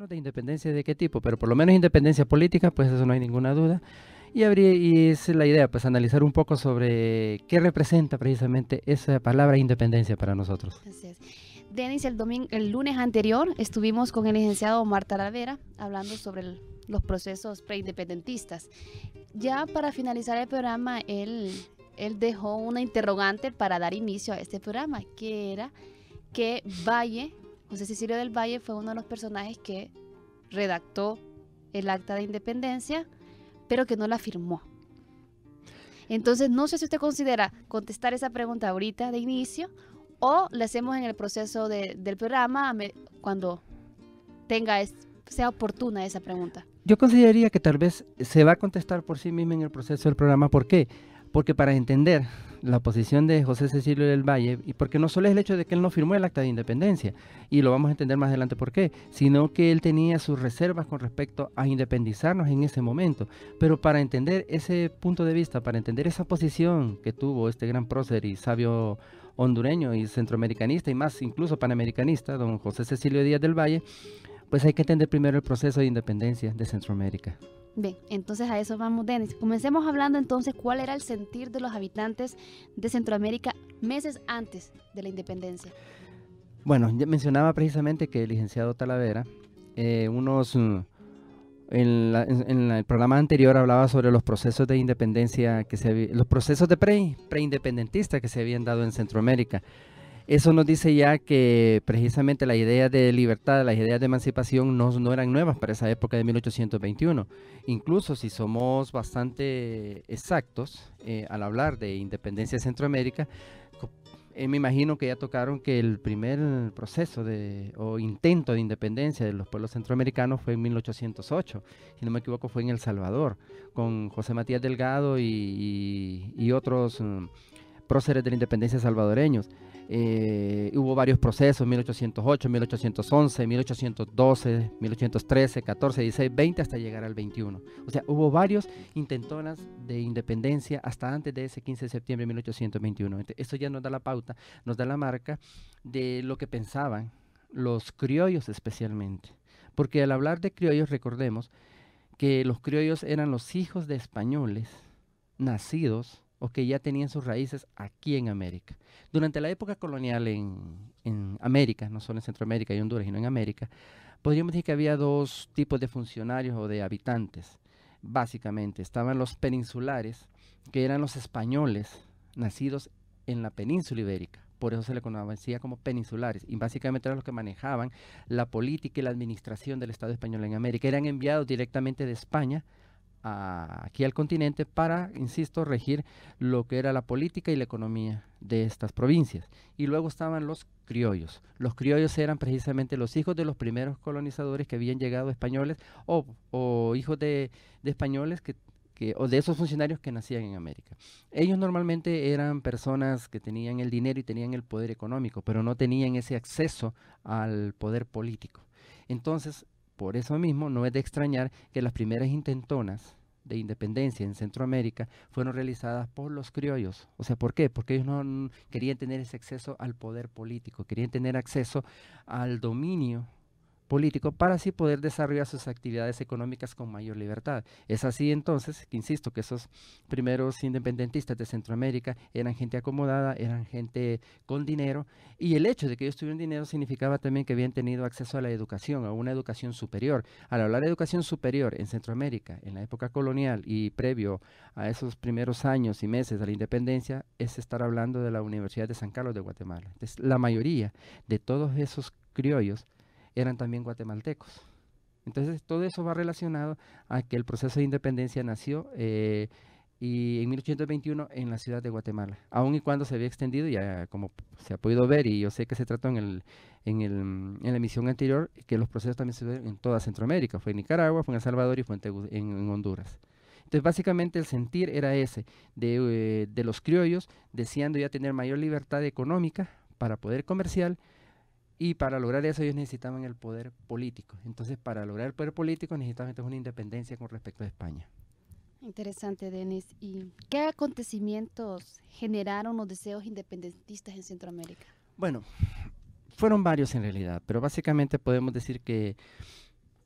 Bueno, de independencia de qué tipo, pero por lo menos independencia política, pues eso no hay ninguna duda. Y esa es la idea, pues analizar un poco sobre qué representa precisamente esa palabra independencia para nosotros. Así es. Denis, el lunes anterior estuvimos con el licenciado Omar Talavera hablando sobre los procesos preindependentistas. Ya para finalizar el programa, él dejó una interrogante para dar inicio a este programa, que era que José Cecilio del Valle fue uno de los personajes que redactó el acta de independencia, pero que no la firmó. Entonces, no sé si usted considera contestar esa pregunta ahorita de inicio o le hacemos en el proceso del programa cuando sea oportuna esa pregunta. Yo consideraría que tal vez se va a contestar por sí misma en el proceso del programa. ¿Por qué? Porque para entender la posición de José Cecilio del Valle, y porque no solo es el hecho de que él no firmó el acta de independencia, y lo vamos a entender más adelante por qué, sino que él tenía sus reservas con respecto a independizarnos en ese momento. Pero para entender ese punto de vista, para entender esa posición que tuvo este gran prócer y sabio hondureño y centroamericanista y más incluso panamericanista, don José Cecilio Díaz del Valle, pues hay que entender primero el proceso de independencia de Centroamérica. Bien, entonces a eso vamos, Denis. Comencemos hablando entonces cuál era el sentir de los habitantes de Centroamérica meses antes de la independencia. Bueno, ya mencionaba precisamente que el licenciado Talavera, en el programa anterior hablaba sobre los procesos de independencia, los procesos de preindependentistas que se habían dado en Centroamérica. Eso nos dice ya que precisamente la idea de libertad, las ideas de emancipación no eran nuevas para esa época de 1821. Incluso si somos bastante exactos al hablar de independencia de Centroamérica, me imagino que ya tocaron que el primer proceso o intento de independencia de los pueblos centroamericanos fue en 1808. Si no me equivoco, fue en El Salvador, con José Matías Delgado y otros próceres de la independencia salvadoreños. Hubo varios procesos, 1808, 1811, 1812, 1813, 14, 16, 20 hasta llegar al 21. O sea, hubo varios intentonas de independencia hasta antes de ese 15 de septiembre de 1821. Eso ya nos da la pauta, nos da la marca de lo que pensaban los criollos especialmente. Porque al hablar de criollos, recordemos que los criollos eran los hijos de españoles nacidos o que ya tenían sus raíces aquí en América. Durante la época colonial en América, no solo en Centroamérica y Honduras, sino en América, podríamos decir que había dos tipos de funcionarios o de habitantes. Básicamente, estaban los peninsulares, que eran los españoles nacidos en la península ibérica. Por eso se le conocía como peninsulares. Y básicamente eran los que manejaban la política y la administración del Estado español en América. Eran enviados directamente de España aquí al continente para, insisto, regir lo que era la política y la economía de estas provincias. Y luego estaban los criollos. Los criollos eran precisamente los hijos de los primeros colonizadores que habían llegado españoles o hijos de españoles o de esos funcionarios que nacían en América. Ellos normalmente eran personas que tenían el dinero y tenían el poder económico, pero no tenían ese acceso al poder político. Entonces, por eso mismo, no es de extrañar que las primeras intentonas de independencia en Centroamérica fueron realizadas por los criollos. O sea, ¿por qué? Porque ellos no querían tener ese acceso al poder político, querían tener acceso al dominio político para así poder desarrollar sus actividades económicas con mayor libertad. Es así entonces que insisto que esos primeros independentistas de Centroamérica eran gente acomodada, eran gente con dinero, y el hecho de que ellos tuvieran dinero significaba también que habían tenido acceso a la educación, a una educación superior. Al hablar de educación superior en Centroamérica, en la época colonial y previo a esos primeros años y meses de la independencia, es estar hablando de la Universidad de San Carlos de Guatemala. Entonces, la mayoría de todos esos criollos eran también guatemaltecos. Entonces, todo eso va relacionado a que el proceso de independencia nació y en 1821 en la ciudad de Guatemala, aun y cuando se había extendido, ya como se ha podido ver, y yo sé que se trató en la emisión anterior, que los procesos también se dieron en toda Centroamérica, fue en Nicaragua, fue en El Salvador y fue en Honduras. Entonces, básicamente el sentir era ese, de los criollos deseando ya tener mayor libertad económica para poder comerciar. Y para lograr eso ellos necesitaban el poder político. Entonces, para lograr el poder político necesitaban entonces una independencia con respecto a España. Interesante, Denis. ¿Y qué acontecimientos generaron los deseos independentistas en Centroamérica? Bueno, fueron varios en realidad, pero básicamente podemos decir que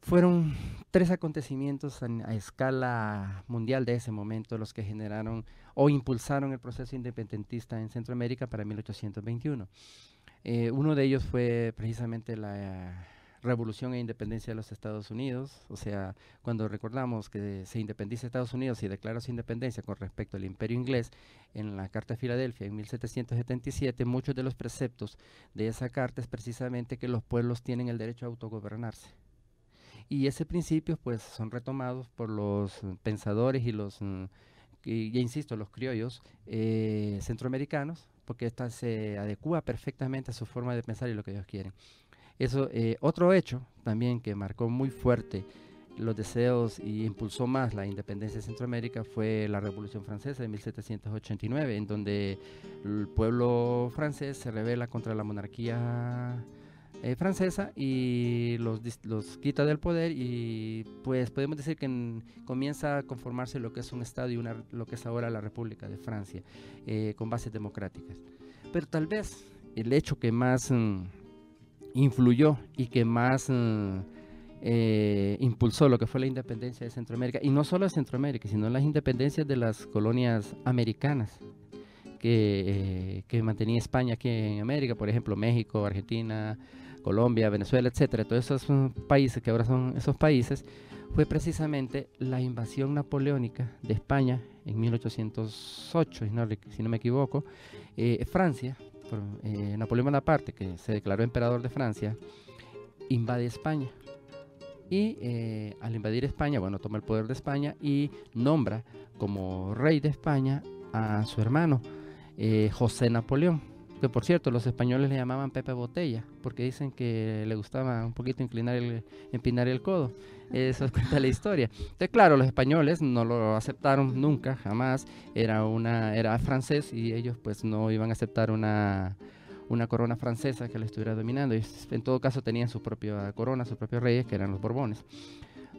Fueron tres acontecimientos a escala mundial de ese momento los que generaron o impulsaron el proceso independentista en Centroamérica para 1821. Uno de ellos fue precisamente la revolución e independencia de los Estados Unidos, o sea, cuando recordamos que se independiza Estados Unidos y declara su independencia con respecto al Imperio Inglés en la Carta de Filadelfia en 1777, muchos de los preceptos de esa carta es precisamente que los pueblos tienen el derecho a autogobernarse. Y ese principio pues son retomados por los pensadores y los, ya insisto, los criollos centroamericanos, porque esta se adecua perfectamente a su forma de pensar y lo que ellos quieren. Eso, otro hecho también que marcó muy fuerte los deseos y impulsó más la independencia de Centroamérica fue la Revolución Francesa de 1789, en donde el pueblo francés se rebela contra la monarquía francesa y los quita del poder, y pues podemos decir que comienza a conformarse lo que es un Estado y lo que es ahora la República de Francia, con bases democráticas. Pero tal vez el hecho que más influyó y que más impulsó lo que fue la independencia de Centroamérica, y no solo de Centroamérica, sino las independencias de las colonias americanas que mantenía España aquí en América, por ejemplo México, Argentina, Colombia, Venezuela, etcétera, todos esos países que ahora son esos países, fue precisamente la invasión napoleónica de España en 1808, si no me equivoco. Francia, Napoleón Bonaparte, que se declaró emperador de Francia, invade España. Y al invadir España, bueno, toma el poder de España y nombra como rey de España a su hermano, José Napoleón, que por cierto los españoles le llamaban Pepe Botella, porque dicen que le gustaba un poquito empinar el codo. Eso cuenta la historia. Entonces, claro, los españoles no lo aceptaron nunca, jamás. Era francés y ellos pues no iban a aceptar una corona francesa que le estuviera dominando. Y en todo caso tenían su propia corona, sus propios reyes, que eran los Borbones.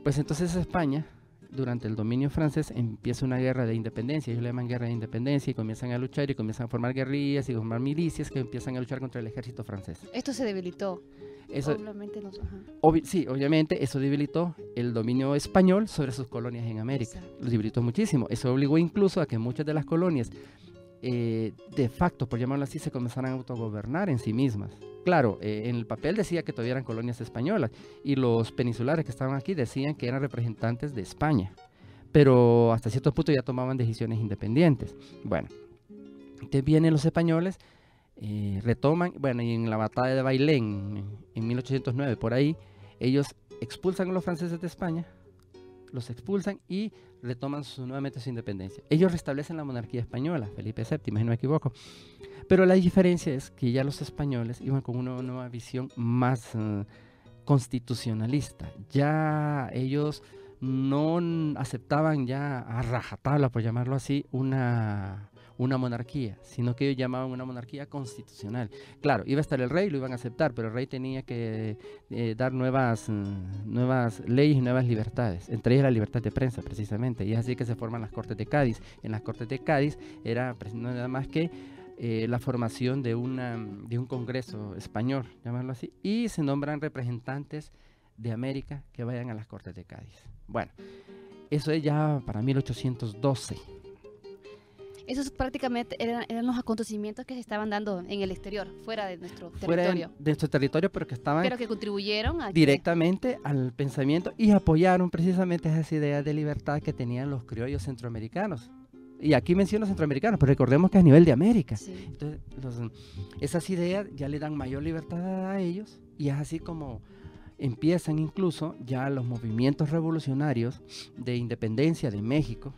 Pues entonces España, durante el dominio francés, empieza una guerra de independencia. Ellos le llaman guerra de independencia y comienzan a luchar y comienzan a formar guerrillas y formar milicias que empiezan a luchar contra el ejército francés. Esto se debilitó. Eso, obviamente sí, obviamente eso debilitó el dominio español sobre sus colonias en América. Exacto. Lo debilitó muchísimo. Eso obligó incluso a que muchas de las colonias de facto, por llamarlo así, se comenzaran a autogobernar en sí mismas. Claro, en el papel decía que todavía eran colonias españolas y los peninsulares que estaban aquí decían que eran representantes de España, pero hasta cierto punto ya tomaban decisiones independientes. Bueno, entonces vienen los españoles, retoman, bueno, y en la batalla de Bailén en 1809, por ahí, ellos expulsan a los franceses de España, los expulsan y retoman nuevamente su independencia. Ellos restablecen la monarquía española, Felipe VII, si no me equivoco. Pero la diferencia es que ya los españoles iban con una nueva visión más constitucionalista. Ya ellos no aceptaban ya a rajatabla, por llamarlo así, una monarquía, sino que ellos llamaban una monarquía constitucional. Claro, iba a estar el rey, lo iban a aceptar, pero el rey tenía que dar nuevas leyes y nuevas libertades, entre ellas la libertad de prensa precisamente, y es así que se forman las Cortes de Cádiz. En las Cortes de Cádiz era nada más que la formación de un congreso español, llamarlo así, y se nombran representantes de América que vayan a las Cortes de Cádiz. Bueno, eso es ya para 1812. Esos prácticamente eran los acontecimientos que se estaban dando en el exterior, fuera de nuestro territorio. Fuera de nuestro territorio, pero que contribuyeron directamente al pensamiento y apoyaron precisamente esas ideas de libertad que tenían los criollos centroamericanos. Y aquí menciono centroamericanos, pero recordemos que es a nivel de América. Sí. Entonces, esas ideas ya le dan mayor libertad a ellos, y es así como empiezan incluso ya los movimientos revolucionarios de independencia de México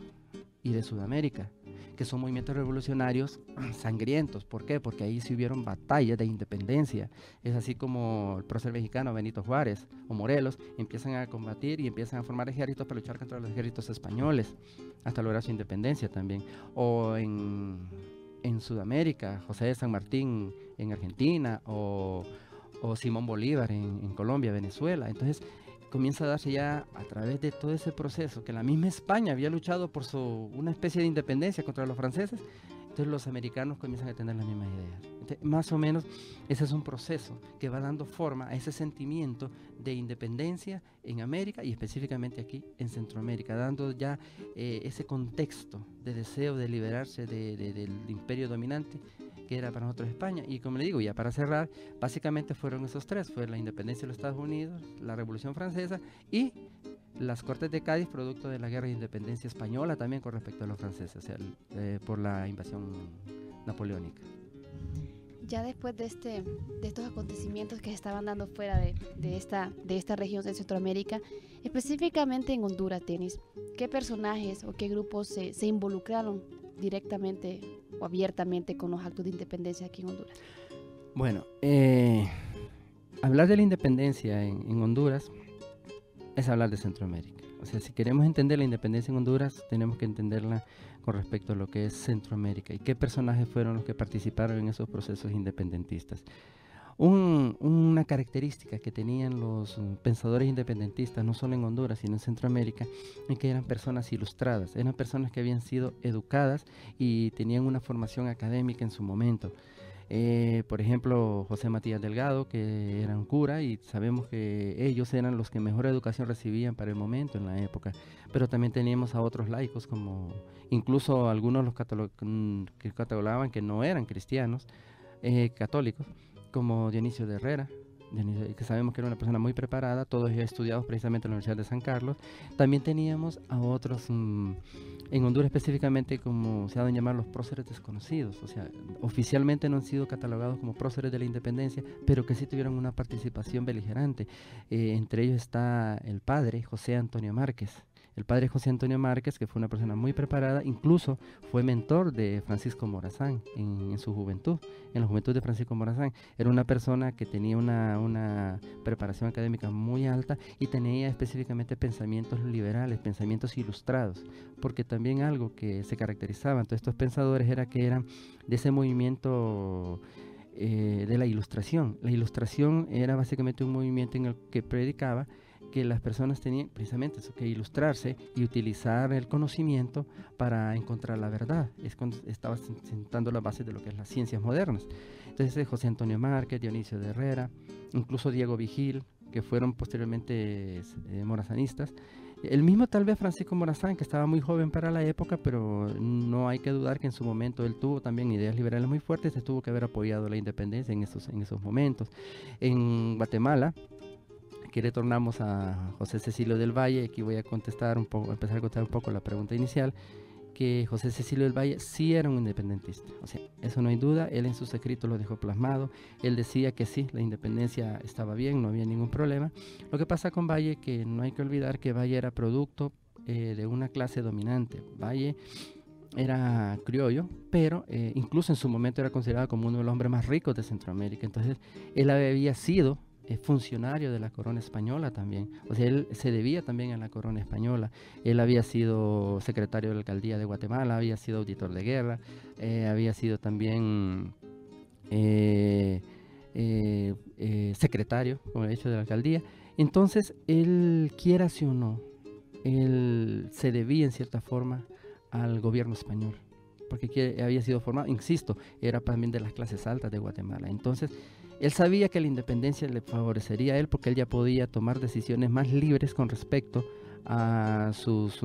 y de Sudamérica, que son movimientos revolucionarios sangrientos. ¿Por qué? Porque ahí sí hubieron batallas de independencia. Es así como el prócer mexicano Benito Juárez o Morelos empiezan a combatir y empiezan a formar ejércitos para luchar contra los ejércitos españoles hasta lograr su independencia también. O en Sudamérica, José de San Martín en Argentina, o Simón Bolívar en Colombia, Venezuela. Entonces comienza a darse ya a través de todo ese proceso que la misma España había luchado por una especie de independencia contra los franceses. Entonces los americanos comienzan a tener la misma idea. Entonces, más o menos ese es un proceso que va dando forma a ese sentimiento de independencia en América y específicamente aquí en Centroamérica, dando ya ese contexto de deseo de liberarse del imperio dominante que era para nosotros España. Y como le digo, ya para cerrar, básicamente fueron esos tres: fue la independencia de los Estados Unidos, la Revolución Francesa y las Cortes de Cádiz, producto de la guerra de independencia española también con respecto a los franceses, o sea, por la invasión napoleónica. Ya después de estos acontecimientos que se estaban dando fuera de esta región de Centroamérica, específicamente en Honduras, Denis, ¿qué personajes o qué grupos se involucraron directamente o abiertamente con los actos de independencia aquí en Honduras? Bueno, hablar de la independencia en Honduras es hablar de Centroamérica. O sea, si queremos entender la independencia en Honduras, tenemos que entenderla con respecto a lo que es Centroamérica y qué personajes fueron los que participaron en esos procesos independentistas. Una característica que tenían los pensadores independentistas, no solo en Honduras, sino en Centroamérica, es que eran personas ilustradas, eran personas que habían sido educadas y tenían una formación académica en su momento. Por ejemplo, José Matías Delgado, que era un cura, y sabemos que ellos eran los que mejor educación recibían para el momento, en la época. Pero también teníamos a otros laicos, como incluso algunos los que catalogaban que no eran cristianos, católicos, como Dionisio de Herrera, que sabemos que era una persona muy preparada, todos ellos estudiados precisamente en la Universidad de San Carlos. También teníamos a otros, en Honduras específicamente, como se ha dado a llamar los próceres desconocidos, o sea, oficialmente no han sido catalogados como próceres de la independencia, pero que sí tuvieron una participación beligerante. Entre ellos está el padre José Antonio Márquez. El padre José Antonio Márquez, que fue una persona muy preparada, incluso fue mentor de Francisco Morazán en su juventud, en la juventud de Francisco Morazán. Era una persona que tenía una preparación académica muy alta y tenía específicamente pensamientos liberales, pensamientos ilustrados, porque también algo que se caracterizaban todos estos pensadores era que eran de ese movimiento de la ilustración. La ilustración era básicamente un movimiento en el que predicaba que las personas tenían precisamente eso, que ilustrarse y utilizar el conocimiento para encontrar la verdad. Es cuando estaba sentando la base de lo que es las ciencias modernas. Entonces José Antonio Márquez, Dionisio de Herrera, incluso Diego Vigil, que fueron posteriormente morazanistas. El mismo tal vez Francisco Morazán, que estaba muy joven para la época, pero no hay que dudar que en su momento él tuvo también ideas liberales muy fuertes, se tuvo que haber apoyado la independencia en esos momentos. En Guatemala, aquí retornamos a José Cecilio del Valle. Aquí voy a empezar a contestar un poco la pregunta inicial, que José Cecilio del Valle sí era un independentista, o sea, eso no hay duda. Él en sus escritos lo dejó plasmado. Él decía que sí, la independencia estaba bien, no había ningún problema. Lo que pasa con Valle, que no hay que olvidar que Valle era producto de una clase dominante. Valle era criollo, pero incluso en su momento era considerado como uno de los hombres más ricos de Centroamérica. Entonces él había sido funcionario de la corona española también, o sea, él se debía también a la corona española. Él había sido secretario de la alcaldía de Guatemala, había sido auditor de guerra, había sido también secretario, como he dicho, de la alcaldía. Entonces, él, quiera sí o no, él se debía en cierta forma al gobierno español, porque había sido formado, insisto, era también de las clases altas de Guatemala. Entonces, él sabía que la independencia le favorecería a él, porque él ya podía tomar decisiones más libres con respecto a sus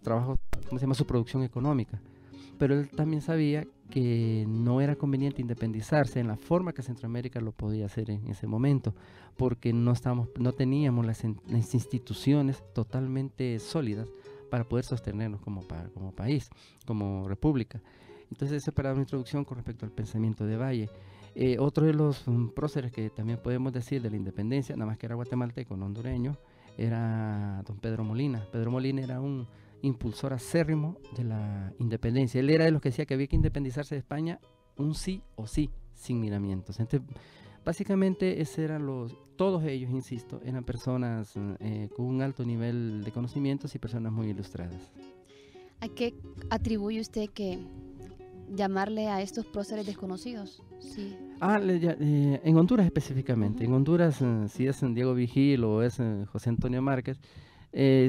trabajos, ¿cómo se llama?, su producción económica. Pero él también sabía que no era conveniente independizarse en la forma que Centroamérica lo podía hacer en ese momento, porque no teníamos las instituciones totalmente sólidas para poder sostenernos como país, como república. Entonces, esa es para una introducción con respecto al pensamiento de Valle. Otro de los próceres que también podemos decir de la independencia, nada más que era guatemalteco, no hondureño, era don Pedro Molina. Pedro Molina era un impulsor acérrimo de la independencia. Él era de los que decía que había que independizarse de España un sí o sí, sin miramientos. Entonces, básicamente, todos ellos, insisto, eran personas con un alto nivel de conocimientos y personas muy ilustradas. ¿A qué atribuye usted que llamarle a estos próceres desconocidos? Sí. En Honduras específicamente. En Honduras, si es Diego Vigil o es José Antonio Márquez,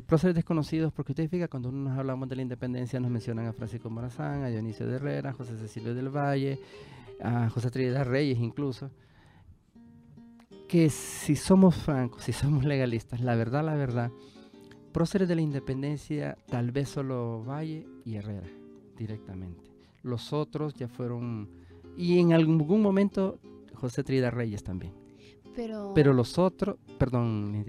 Próceres desconocidos, porque usted fija, cuando nos hablamos de la independencia nos mencionan a Francisco Morazán, a Dionisio de Herrera, a José Cecilio del Valle, a José Trinidad Reyes incluso, que si somos francos, si somos legalistas, la verdad, próceres de la independencia tal vez solo Valle y Herrera directamente. Los otros ya fueron, y en algún momento José Trinidad Reyes también. Pero los otros, perdón,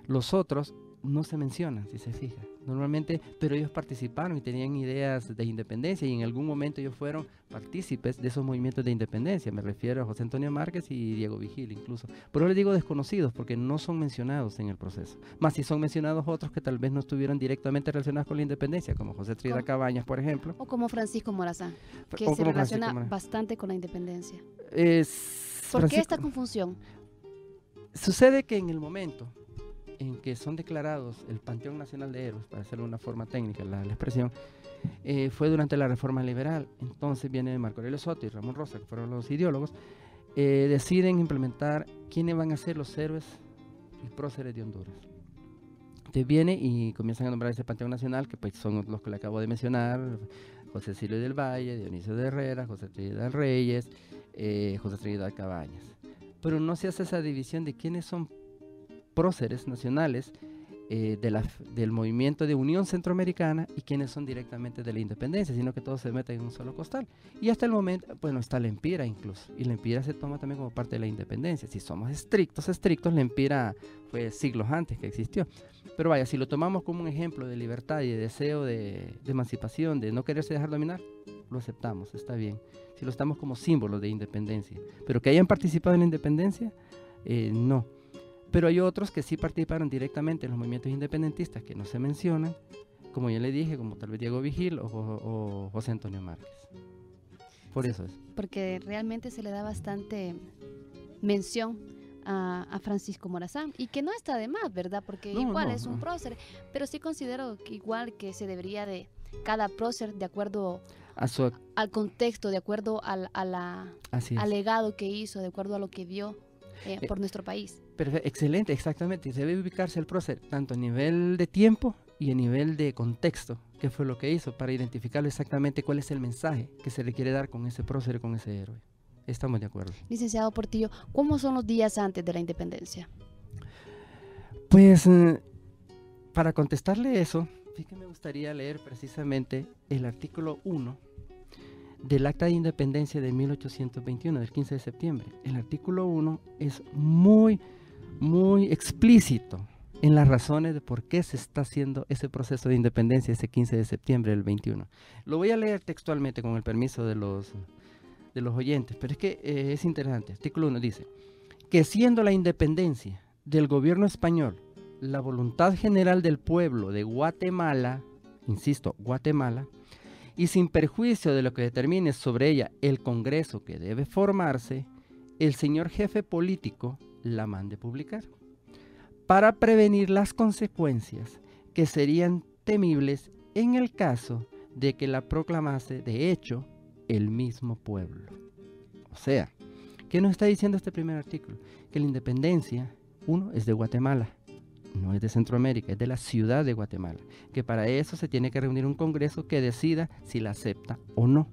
los otros no se mencionan, si se fija. Normalmente, pero ellos participaron y tenían ideas de independencia y en algún momento ellos fueron partícipes de esos movimientos de independencia. Me refiero a José Antonio Márquez y Diego Vigil incluso. Pero les digo desconocidos porque no son mencionados en el proceso. Más si son mencionados otros que tal vez no estuvieron directamente relacionados con la independencia, como José Trinidad Cabañas, por ejemplo. O como Francisco Morazán, que se relaciona bastante con la independencia. ¿Por qué esta confusión? Sucede que en el momento en que son declarados el Panteón Nacional de Héroes, para hacerlo de una forma técnica la expresión, fue durante la Reforma Liberal. Entonces viene Marco Aurelio Soto y Ramón Rosa, que fueron los ideólogos, deciden implementar quiénes van a ser los héroes y próceres de Honduras. Entonces viene y comienzan a nombrar ese Panteón Nacional, que pues son los que le acabo de mencionar: José Cecilio del Valle, Dionisio de Herrera, José Trinidad Reyes, José Trinidad Cabañas. Pero no se hace esa división de quiénes son próceres nacionales del movimiento de Unión Centroamericana y quienes son directamente de la independencia, sino que todos se meten en un solo costal. Y hasta el momento, bueno, está la Empira incluso, y la Empira se toma también como parte de la independencia. Si somos estrictos, la Empira fue siglos antes que existió. Pero vaya, si lo tomamos como un ejemplo de libertad y de deseo de emancipación, de no quererse dejar dominar, lo aceptamos, está bien. Si lo estamos como símbolo de independencia, pero que hayan participado en la independencia, no. Pero hay otros que sí participaron directamente en los movimientos independentistas que no se mencionan, como ya le dije, como tal vez Diego Vigil o José Antonio Márquez. Por eso es. Porque realmente se le da bastante mención a Francisco Morazán, y que no está de más, ¿verdad? Porque igual es un prócer, pero sí considero que igual que se debería de cada prócer de acuerdo al contexto, de acuerdo al legado que hizo, de acuerdo a lo que dio por nuestro país. Excelente, exactamente. Debe ubicarse el prócer tanto a nivel de tiempo y a nivel de contexto, que fue lo que hizo, para identificar exactamente cuál es el mensaje que se le quiere dar con ese prócer, con ese héroe. Estamos de acuerdo. Licenciado Portillo, ¿cómo son los días antes de la independencia? Pues, para contestarle eso, sí que me gustaría leer precisamente el artículo 1 del Acta de Independencia de 1821, del 15 de septiembre. El artículo 1 es muy explícito en las razones de por qué se está haciendo ese proceso de independencia ese 15 de septiembre del 21. Lo voy a leer textualmente con el permiso de los oyentes, pero es que es interesante. Artículo 1 dice que siendo la independencia del gobierno español la voluntad general del pueblo de Guatemala, insisto, Guatemala, y sin perjuicio de lo que determine sobre ella el Congreso que debe formarse, el señor jefe político la mande publicar, para prevenir las consecuencias que serían temibles en el caso de que la proclamase de hecho el mismo pueblo. O sea, ¿qué nos está diciendo este primer artículo? Que la independencia, uno, es de Guatemala, no es de Centroamérica, es de la ciudad de Guatemala, que para eso se tiene que reunir un congreso que decida si la acepta o no.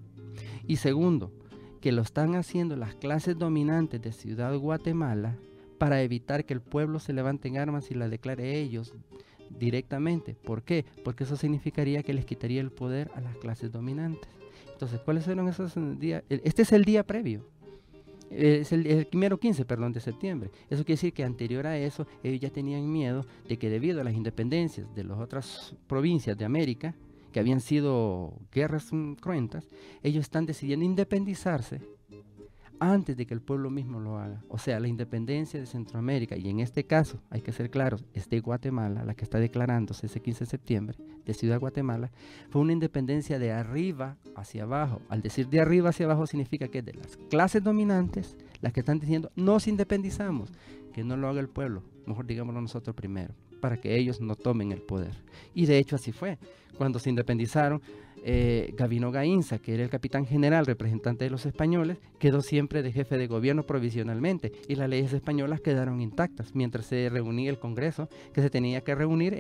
Y segundo, que lo están haciendo las clases dominantes de Ciudad Guatemala para evitar que el pueblo se levante en armas y la declare ellos directamente. ¿Por qué? Porque eso significaría que les quitaría el poder a las clases dominantes. Entonces, ¿cuáles fueron esos días? Este es el día previo. Es el primero 15, perdón, de septiembre. Eso quiere decir que anterior a eso ellos ya tenían miedo de que debido a las independencias de las otras provincias de América, que habían sido guerras cruentas, ellos están decidiendo independizarse antes de que el pueblo mismo lo haga. O sea, la independencia de Centroamérica, y en este caso, hay que ser claros, es de Guatemala, la que está declarándose ese 15 de septiembre, de Ciudad Guatemala, fue una independencia de arriba hacia abajo. Al decir de arriba hacia abajo significa que es de las clases dominantes las que están diciendo, nos independizamos, que no lo haga el pueblo, mejor digámoslo nosotros primero, para que ellos no tomen el poder. Y de hecho así fue. Cuando se independizaron, Gavino Gainza, que era el capitán general representante de los españoles, quedó siempre de jefe de gobierno provisionalmente y las leyes españolas quedaron intactas mientras se reunía el Congreso, que se tenía que reunir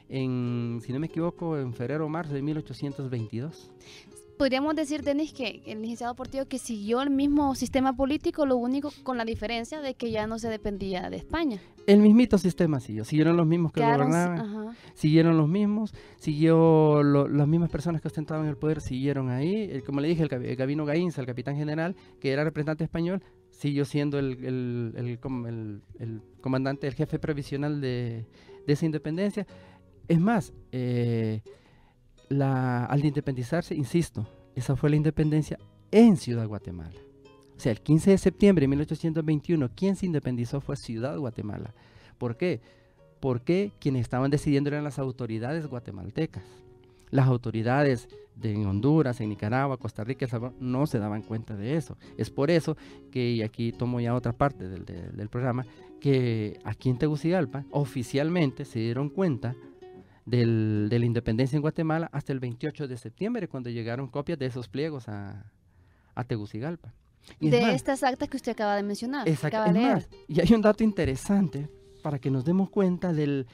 si no me equivoco, en febrero o marzo de 1822. Podríamos decir, Denis, que el licenciado Portillo que siguió el mismo sistema político, lo único con la diferencia de que ya no se dependía de España. El mismito sistema siguieron los mismos que gobernaban, siguieron los mismos, las mismas personas que ostentaban el poder siguieron ahí. Como le dije, el Gavino Gainza, el capitán general, que era representante español, siguió siendo el comandante, el jefe provisional de esa independencia. Es más, al independizarse, insisto, esa fue la independencia en Ciudad Guatemala. O sea, el 15 de septiembre de 1821, quien se independizó fue Ciudad Guatemala. ¿Por qué? Porque quienes estaban decidiendo eran las autoridades guatemaltecas. Las autoridades en Honduras, en Nicaragua, Costa Rica, El Salvador, no se daban cuenta de eso. Es por eso que, y aquí tomo ya otra parte del programa, que aquí en Tegucigalpa oficialmente se dieron cuenta de la independencia en Guatemala hasta el 28 de septiembre, cuando llegaron copias de esos pliegos a Tegucigalpa. De estas actas que usted acaba de mencionar. Exacto. Y hay un dato interesante para que nos demos cuenta de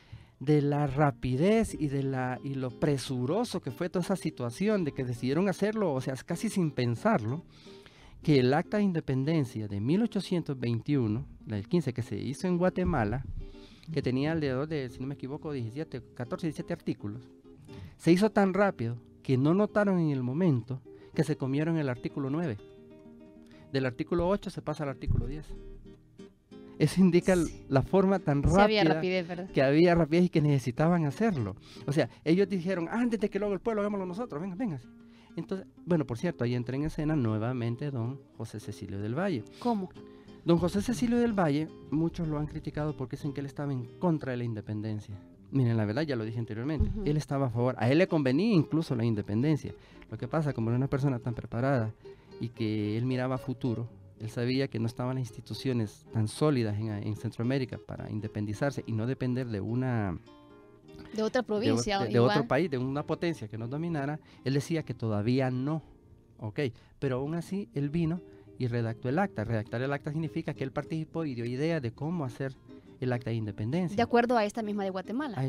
la rapidez y lo presuroso que fue toda esa situación, de que decidieron hacerlo, o sea, casi sin pensarlo, que el acta de independencia de 1821, la del 15, que se hizo en Guatemala, que tenía alrededor de, si no me equivoco, 14, 17 artículos, se hizo tan rápido que no notaron en el momento que se comieron el artículo 9. Del artículo 8 se pasa al artículo 10. Eso indica la forma tan rápida que había rapidez y que necesitaban hacerlo. O sea, ellos dijeron, antes de que lo haga el pueblo, hagámoslo nosotros, venga. Entonces, bueno, por cierto, ahí entra en escena nuevamente don José Cecilio del Valle. ¿Cómo? Don José Cecilio del Valle, muchos lo han criticado porque dicen que él estaba en contra de la independencia. Miren, la verdad, ya lo dije anteriormente, él estaba a favor, a él le convenía incluso la independencia. Lo que pasa, como era una persona tan preparada y que él miraba futuro, él sabía que no estaban las instituciones tan sólidas en Centroamérica para independizarse y no depender de otra provincia, de otro país, de una potencia que nos dominara. Él decía que todavía no, pero aún así él vino y redactó el acta. Redactar el acta significa que él participó y dio idea de cómo hacer el acta de independencia. De acuerdo a esta misma de Guatemala.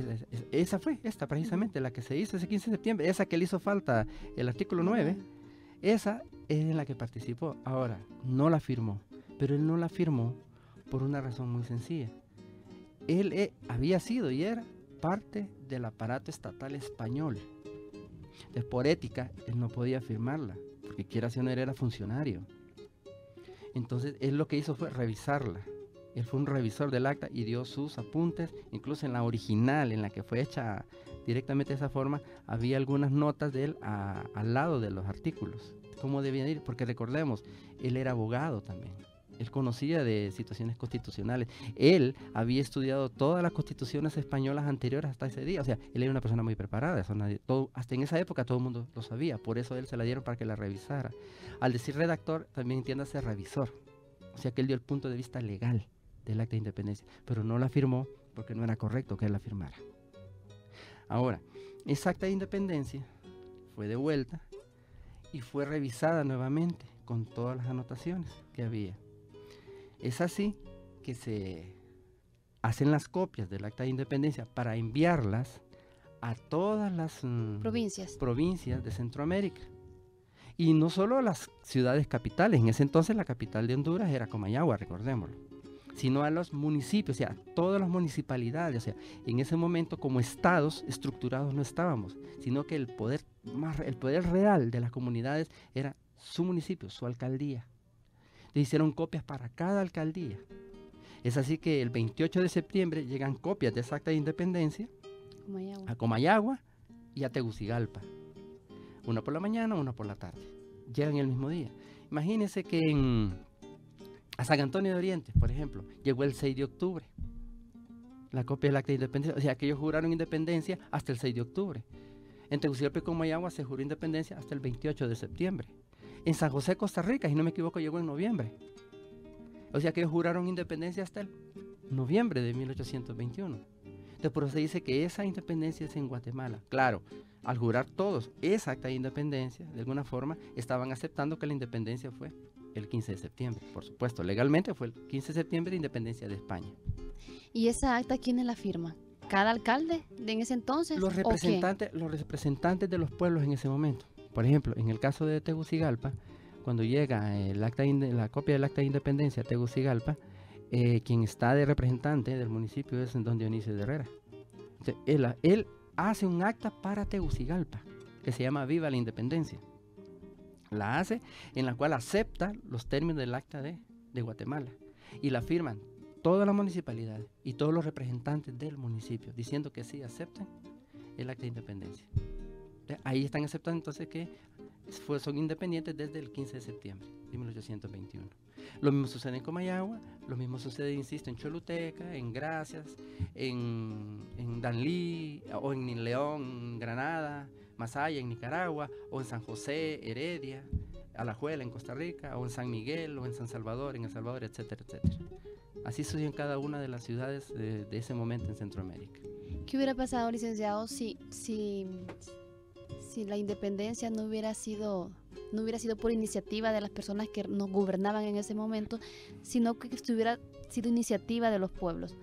Esa fue precisamente la que se hizo ese 15 de septiembre, esa que le hizo falta el artículo 9, esa es en la que participó. Ahora, no la firmó, pero él no la firmó por una razón muy sencilla. Él había sido y era parte del aparato estatal español. Entonces, por ética, él no podía firmarla, porque quiera si no era funcionario. Entonces, él lo que hizo fue revisarla. Él fue un revisor del acta y dio sus apuntes, incluso en la original, en la que fue hecha directamente de esa forma, había algunas notas de él al lado de los artículos, cómo debían ir, porque recordemos, él era abogado también, él conocía de situaciones constitucionales, él había estudiado todas las constituciones españolas anteriores hasta ese día, o sea, él era una persona muy preparada, hasta en esa época todo el mundo lo sabía, por eso él se la dieron para que la revisara. Al decir redactor, también entiéndase revisor, o sea que él dio el punto de vista legal del acta de independencia, pero no la firmó porque no era correcto que él la firmara. Ahora, esa acta de independencia fue devuelta y fue revisada nuevamente con todas las anotaciones que había. Es así que se hacen las copias del acta de independencia para enviarlas a todas las provincias de Centroamérica. Y no solo a las ciudades capitales, en ese entonces la capital de Honduras era Comayagua, recordémoslo, sino a los municipios, o sea, todas las municipalidades. O sea, en ese momento como estados estructurados no estábamos, sino que el poder real de las comunidades era su municipio, su alcaldía. Le hicieron copias para cada alcaldía. Es así que el 28 de septiembre llegan copias de esa acta de independencia a Comayagua y a Tegucigalpa. Una por la mañana, una por la tarde. Llegan el mismo día. Imagínense que a San Antonio de Oriente, por ejemplo, llegó el 6 de octubre. La copia del acta de independencia. O sea, que ellos juraron independencia hasta el 6 de octubre. En Tegucigalpa y Comayagua se juró independencia hasta el 28 de septiembre. En San José, Costa Rica, si no me equivoco, llegó en noviembre. O sea, que ellos juraron independencia hasta el noviembre de 1821. Entonces, por eso se dice que esa independencia es en Guatemala. Claro, al jurar todos esa acta de independencia, de alguna forma, estaban aceptando que la independencia fue el 15 de septiembre. Por supuesto, legalmente fue el 15 de septiembre de independencia de España. ¿Y esa acta quiénes la firman? ¿Cada alcalde en ese entonces? Los representantes de los pueblos en ese momento. Por ejemplo, en el caso de Tegucigalpa, cuando llega la copia del acta de independencia a Tegucigalpa, quien está de representante del municipio es don Dionisio de Herrera. Entonces, él hace un acta para Tegucigalpa, que se llama Viva la Independencia. La hace, en la cual acepta los términos del acta de Guatemala, y la firman todas las municipalidades y todos los representantes del municipio, diciendo que sí aceptan el acta de independencia. Ahí están aceptando entonces que son independientes desde el 15 de septiembre de 1821. Lo mismo sucede en Comayagua, lo mismo sucede, insisto, en Choluteca, en Gracias, en Danlí, o en León, Granada, Masaya, en Nicaragua, o en San José, Heredia, Alajuela, en Costa Rica, o en San Miguel, o en San Salvador, en El Salvador, etcétera, etcétera. Así sucedió en cada una de las ciudades de ese momento en Centroamérica. ¿Qué hubiera pasado, licenciado, si la independencia no hubiera sido por iniciativa de las personas que nos gobernaban en ese momento, sino que hubiera sido iniciativa de los pueblos?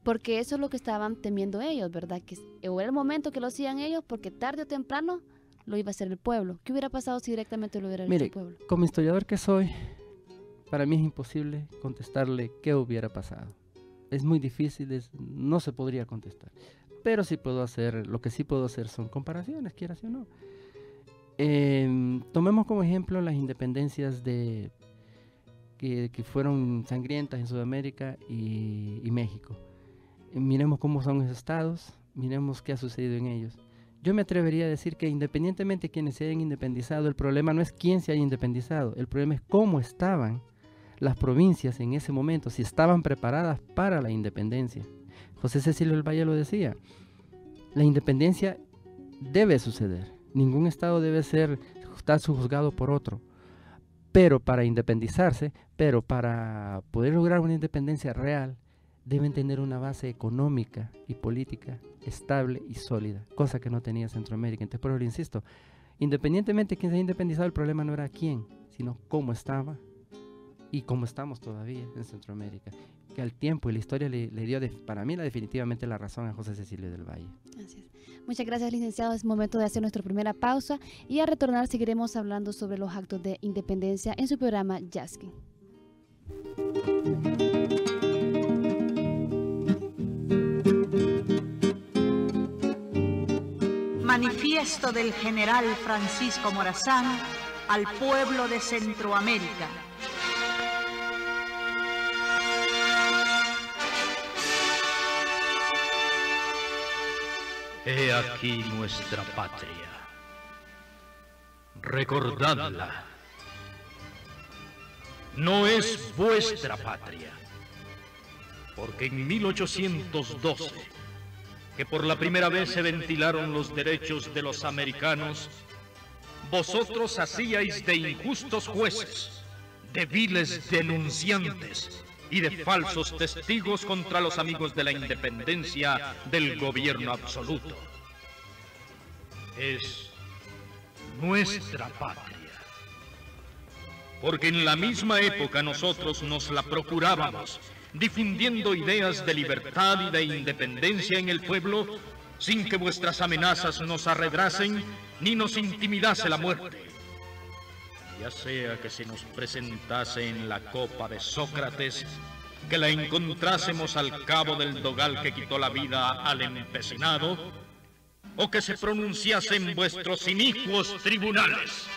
Porque eso es lo que estaban temiendo ellos, ¿verdad? Que o era el momento que lo hacían ellos, porque tarde o temprano lo iba a hacer el pueblo. ¿Qué hubiera pasado si directamente lo hubiera hecho el pueblo? Como historiador que soy, para mí es imposible contestarle qué hubiera pasado. Es muy difícil, no se podría contestar. Pero sí puedo hacer, lo que sí puedo hacer son comparaciones, quieras o no. Tomemos como ejemplo las independencias que fueron sangrientas en Sudamérica y México. Miremos cómo son esos estados, miremos qué ha sucedido en ellos. Yo me atrevería a decir que independientemente de quienes se hayan independizado, el problema no es quién se haya independizado, el problema es cómo estaban las provincias en ese momento, si estaban preparadas para la independencia. José Cecilio del Valle lo decía, la independencia debe suceder, ningún estado debe estar sujuzgado por otro, pero para independizarse, pero para poder lograr una independencia real, deben tener una base económica y política estable y sólida, cosa que no tenía Centroamérica. Entonces, por eso le insisto, independientemente de quién se haya independizado, el problema no era quién, sino cómo estaba y cómo estamos todavía en Centroamérica, que al tiempo y la historia le dio, para mí, definitivamente la razón a José Cecilio del Valle. Así es. Muchas gracias, licenciado. Es momento de hacer nuestra primera pausa y al retornar seguiremos hablando sobre los actos de independencia en su programa Yaskin. Manifiesto del general Francisco Morazán al pueblo de Centroamérica. He aquí nuestra patria. Recordadla. No es vuestra patria, porque en 1812, que por la primera vez se ventilaron los derechos de los americanos, vosotros hacíais de injustos jueces, de viles denunciantes y de falsos testigos contra los amigos de la independencia del gobierno absoluto. Es nuestra patria, porque en la misma época nosotros nos la procurábamos, difundiendo ideas de libertad y de independencia en el pueblo, sin que vuestras amenazas nos arredrasen ni nos intimidase la muerte. Ya sea que se nos presentase en la copa de Sócrates, que la encontrásemos al cabo del dogal que quitó la vida al empecinado, o que se pronunciase en vuestros inicuos tribunales.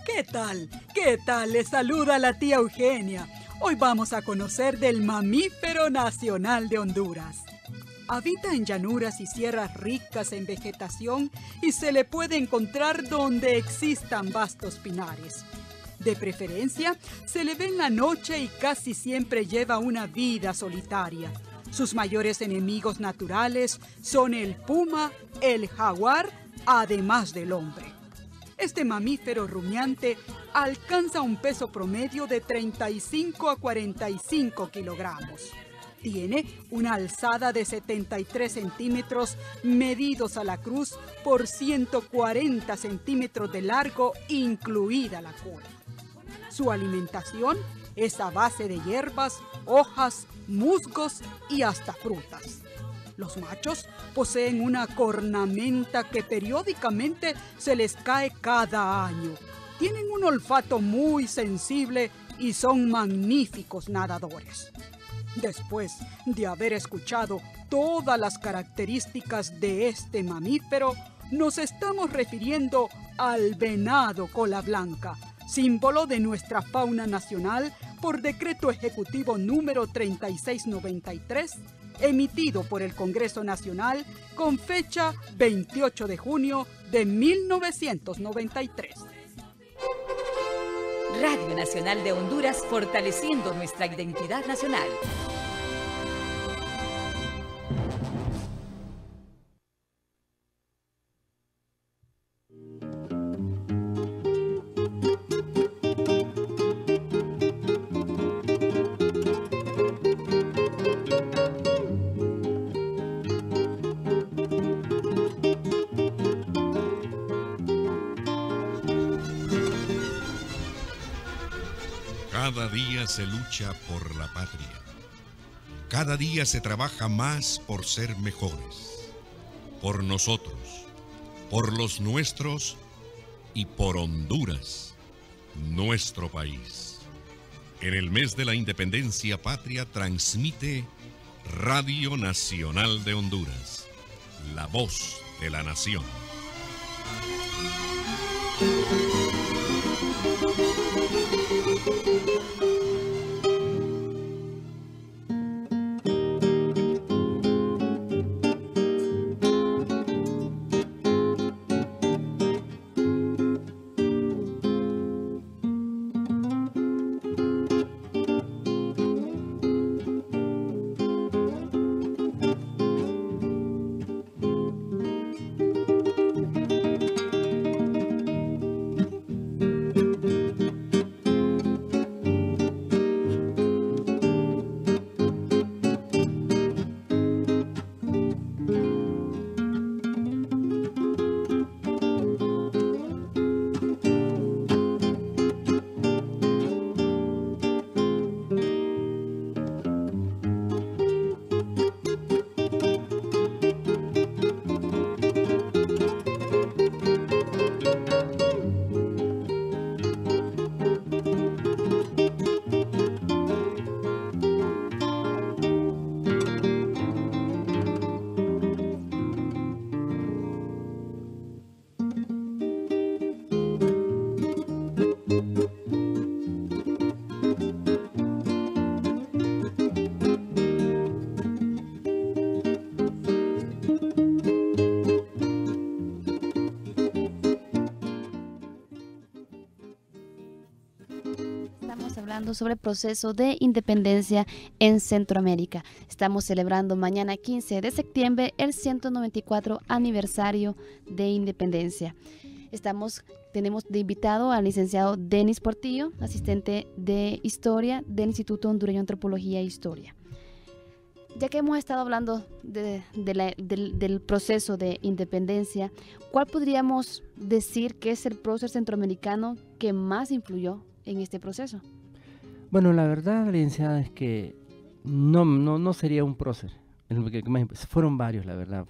¿Qué tal? ¿Qué tal? Les saluda la tía Eugenia. Hoy vamos a conocer del mamífero nacional de Honduras. Habita en llanuras y sierras ricas en vegetación y se le puede encontrar donde existan vastos pinares. De preferencia, se le ve en la noche y casi siempre lleva una vida solitaria. Sus mayores enemigos naturales son el puma, el jaguar, además del hombre. Este mamífero rumiante alcanza un peso promedio de 35 a 45 kilogramos. Tiene una alzada de 73 centímetros medidos a la cruz por 140 centímetros de largo, incluida la cola. Su alimentación es a base de hierbas, hojas, musgos y hasta frutas. Los machos poseen una cornamenta que periódicamente se les cae cada año. Tienen un olfato muy sensible y son magníficos nadadores. Después de haber escuchado todas las características de este mamífero, nos estamos refiriendo al venado cola blanca, símbolo de nuestra fauna nacional por decreto ejecutivo número 3693, emitido por el Congreso Nacional con fecha 28 de junio de 1993. Radio Nacional de Honduras, fortaleciendo nuestra identidad nacional. Cada día se lucha por la patria. Cada día se trabaja más por ser mejores. Por nosotros, por los nuestros y por Honduras, nuestro país. En el mes de la Independencia Patria transmite Radio Nacional de Honduras, la voz de la nación. Sobre el proceso de independencia en Centroamérica. Estamos celebrando mañana 15 de septiembre el 194 aniversario de independencia. Tenemos de invitado al licenciado Denis Portillo, asistente de Historia del Instituto Hondureño de Antropología e Historia. Ya que hemos estado hablando del proceso de independencia, ¿cuál podríamos decir que es el prócer centroamericano que más influyó en este proceso? Bueno, la verdad, licenciada, es que no sería un prócer. Fueron varios, la verdad.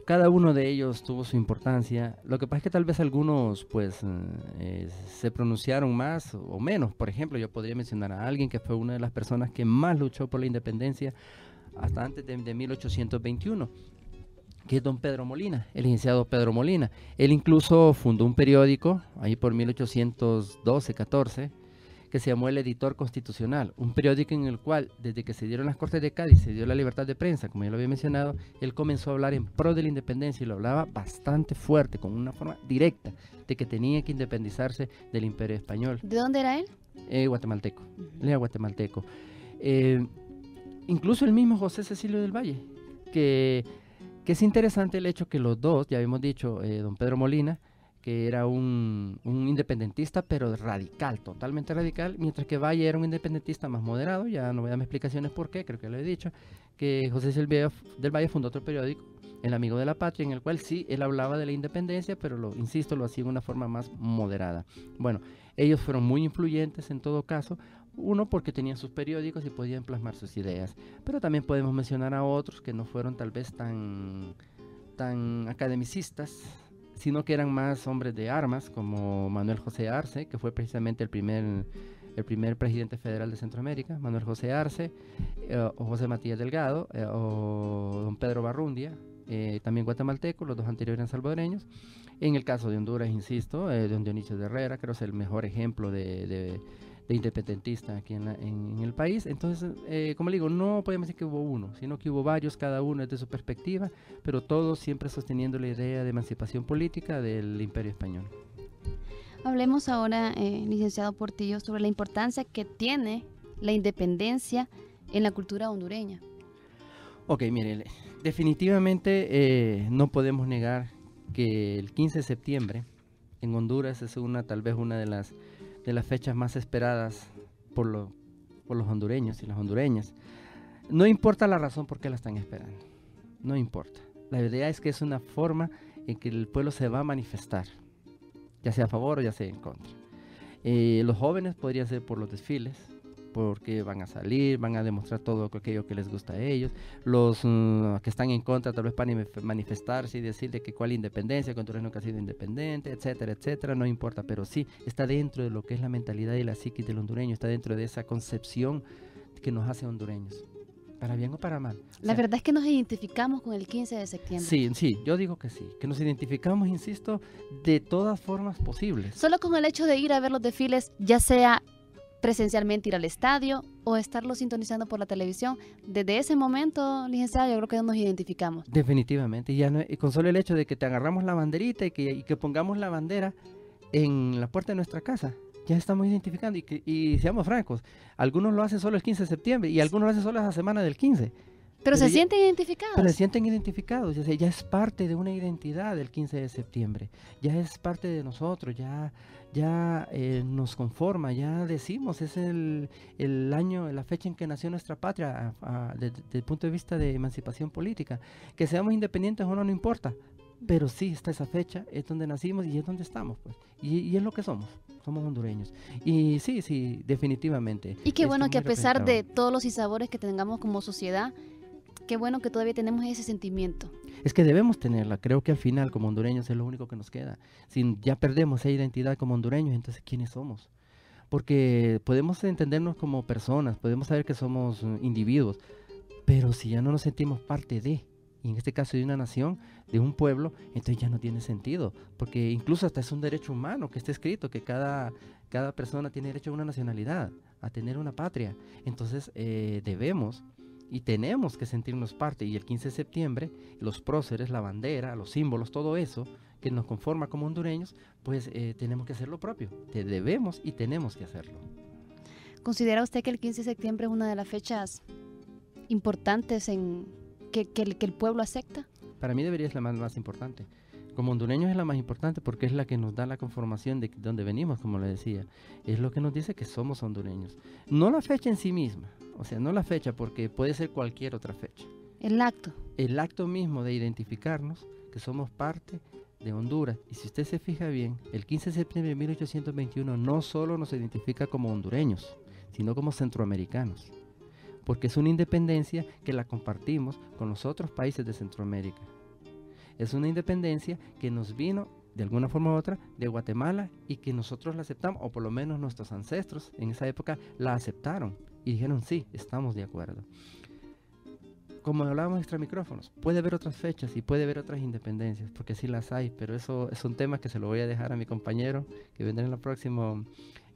Cada uno de ellos tuvo su importancia. Lo que pasa es que tal vez algunos se pronunciaron más o menos. Por ejemplo, yo podría mencionar a alguien que fue una de las personas que más luchó por la independencia hasta antes de 1821, que es don Pedro Molina, el licenciado Pedro Molina. Él incluso fundó un periódico, ahí por 1812-14, que se llamó El Editor Constitucional, un periódico en el cual, desde que se dieron las Cortes de Cádiz, se dio la libertad de prensa, como ya lo había mencionado, él comenzó a hablar en pro de la independencia y lo hablaba bastante fuerte, con una forma directa, de que tenía que independizarse del Imperio Español. ¿De dónde era él? Guatemalteco, él era guatemalteco. incluso el mismo José Cecilio del Valle, que es interesante el hecho que los dos, ya habíamos dicho, don Pedro Molina, que era un independentista, pero radical, totalmente radical, mientras que Valle era un independentista más moderado. Ya no voy a dar explicaciones por qué, creo que lo he dicho, que José Cecilio del Valle fundó otro periódico, El Amigo de la Patria, en el cual sí, él hablaba de la independencia, pero insisto, lo hacía de una forma más moderada. Bueno, ellos fueron muy influyentes en todo caso, uno porque tenían sus periódicos y podían plasmar sus ideas, pero también podemos mencionar a otros que no fueron tal vez tan academicistas, sino que eran más hombres de armas, como Manuel José Arce, que fue precisamente el primer presidente federal de Centroamérica, Manuel José Arce, o José Matías Delgado, o don Pedro Barrundia, también guatemalteco, los dos anteriores eran salvadoreños. En el caso de Honduras, insisto, don Dionisio de Herrera, creo que es el mejor ejemplo de independentista aquí en el país. Entonces, como le digo, no podemos decir que hubo uno, sino que hubo varios, cada uno desde su perspectiva, pero todos siempre sosteniendo la idea de emancipación política del Imperio Español. Hablemos ahora, licenciado Portillo, sobre la importancia que tiene la independencia en la cultura hondureña. Ok, mire, definitivamente no podemos negar que el 15 de septiembre en Honduras es tal vez una de las fechas más esperadas por los hondureños y las hondureñas. No importa la razón por qué la están esperando, no importa. La idea es que es una forma en que el pueblo se va a manifestar, ya sea a favor o ya sea en contra. Los jóvenes podrían ser por los desfiles, porque van a salir, van a demostrar todo aquello que les gusta a ellos. Los que están en contra tal vez para manifestarse y decir de que cuál independencia, que Honduras nunca ha sido independiente, etcétera, etcétera, no importa, pero sí está dentro de lo que es la mentalidad y la psiquis del hondureño, está dentro de esa concepción que nos hace hondureños, para bien o para mal. La verdad es que nos identificamos con el 15 de septiembre. Sí, yo digo que sí, que nos identificamos, insisto, de todas formas posibles. Solo con el hecho de ir a ver los desfiles, ya sea presencialmente ir al estadio o estarlo sintonizando por la televisión, desde ese momento, licenciado, yo creo que nos identificamos. Definitivamente, y con solo el hecho de que te agarramos la banderita y que pongamos la bandera en la puerta de nuestra casa, ya estamos identificando, y seamos francos, algunos lo hacen solo el 15 de septiembre y algunos lo hacen solo esa semana del 15. Pero se sienten identificados. Pero se sienten identificados, ya es parte de una identidad del 15 de septiembre, ya es parte de nosotros, ya nos conforma, ya decimos, es el año, la fecha en que nació nuestra patria, desde el punto de vista de emancipación política. Que seamos independientes o no, no importa, pero sí está esa fecha, es donde nacimos y es donde estamos, pues, y es lo que somos hondureños. Y sí, definitivamente. Y qué bueno que a pesar de todos los sinsabores que tengamos como sociedad, qué bueno que todavía tenemos ese sentimiento. Es que debemos tenerla, creo que al final como hondureños es lo único que nos queda. Si ya perdemos esa identidad como hondureños, entonces ¿quiénes somos? Porque podemos entendernos como personas, podemos saber que somos individuos, pero si ya no nos sentimos parte de, y en este caso de una nación, de un pueblo, entonces ya no tiene sentido, porque incluso hasta es un derecho humano que está escrito, que cada persona tiene derecho a una nacionalidad, a tener una patria. Entonces debemos y tenemos que sentirnos parte, y el 15 de septiembre, los próceres, la bandera, los símbolos, todo eso que nos conforma como hondureños, pues tenemos que hacer lo propio, debemos y tenemos que hacerlo. ¿Considera usted que el 15 de septiembre es una de las fechas importantes que el pueblo acepta? Para mí debería ser la más importante. Como hondureños es la más importante porque es la que nos da la conformación de dónde venimos, como le decía. Es lo que nos dice que somos hondureños. No la fecha en sí misma, o sea, no la fecha porque puede ser cualquier otra fecha. El acto. El acto mismo de identificarnos que somos parte de Honduras. Y si usted se fija bien, el 15 de septiembre de 1821 no solo nos identifica como hondureños, sino como centroamericanos. Porque es una independencia que la compartimos con los otros países de Centroamérica. Es una independencia que nos vino, de alguna forma u otra, de Guatemala y que nosotros la aceptamos, o por lo menos nuestros ancestros en esa época la aceptaron y dijeron sí, estamos de acuerdo. Como hablábamos extra micrófonos, puede haber otras fechas y puede haber otras independencias, porque sí las hay, pero eso es un tema que se lo voy a dejar a mi compañero que vendrá en la próxima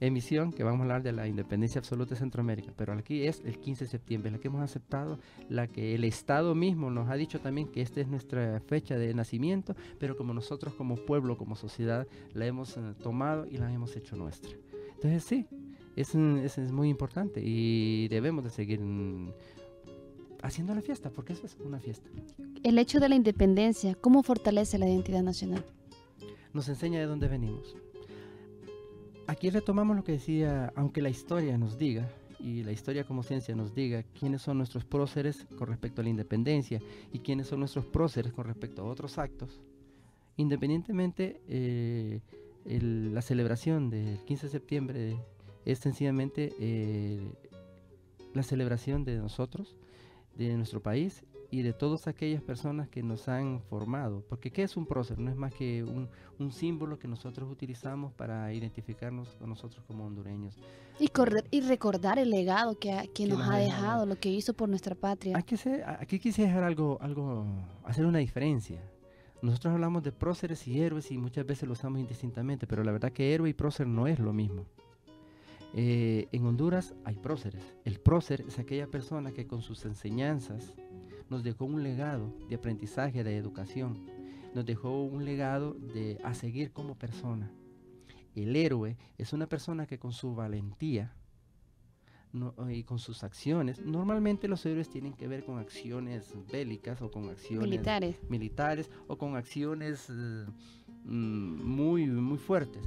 emisión, que vamos a hablar de la independencia absoluta de Centroamérica. Pero aquí es el 15 de septiembre, la que hemos aceptado, la que el Estado mismo nos ha dicho también que esta es nuestra fecha de nacimiento, pero como nosotros como pueblo, como sociedad, la hemos tomado y la hemos hecho nuestra. Entonces sí, es muy importante y debemos de seguir haciendo la fiesta, porque eso es una fiesta. El hecho de la independencia, ¿cómo fortalece la identidad nacional? Nos enseña de dónde venimos. Aquí retomamos lo que decía, aunque la historia nos diga, y la historia como ciencia nos diga quiénes son nuestros próceres con respecto a la independencia y quiénes son nuestros próceres con respecto a otros actos, independientemente la celebración del 15 de septiembre es sencillamente la celebración de nosotros, de nuestro país y de todas aquellas personas que nos han formado. Porque ¿qué es un prócer? No es más que un símbolo que nosotros utilizamos para identificarnos con nosotros como hondureños. Y recordar el legado que nos ha dejado, lo que hizo por nuestra patria. Aquí quise dejar hacer una diferencia. Nosotros hablamos de próceres y héroes y muchas veces lo usamos indistintamente, pero la verdad que héroe y prócer no es lo mismo. En Honduras hay próceres. El prócer es aquella persona que con sus enseñanzas nos dejó un legado de aprendizaje, de educación, nos dejó un legado a seguir como persona. El héroe es una persona que con su valentía y con sus acciones, normalmente los héroes tienen que ver con acciones bélicas o con acciones militares o con acciones muy, muy fuertes.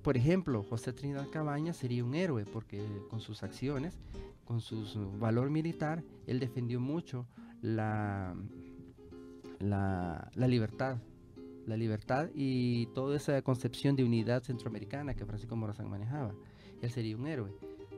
Por ejemplo, José Trinidad Cabañas sería un héroe porque con sus acciones, con su valor militar, él defendió mucho la libertad y toda esa concepción de unidad centroamericana que Francisco Morazán manejaba. Él sería un héroe.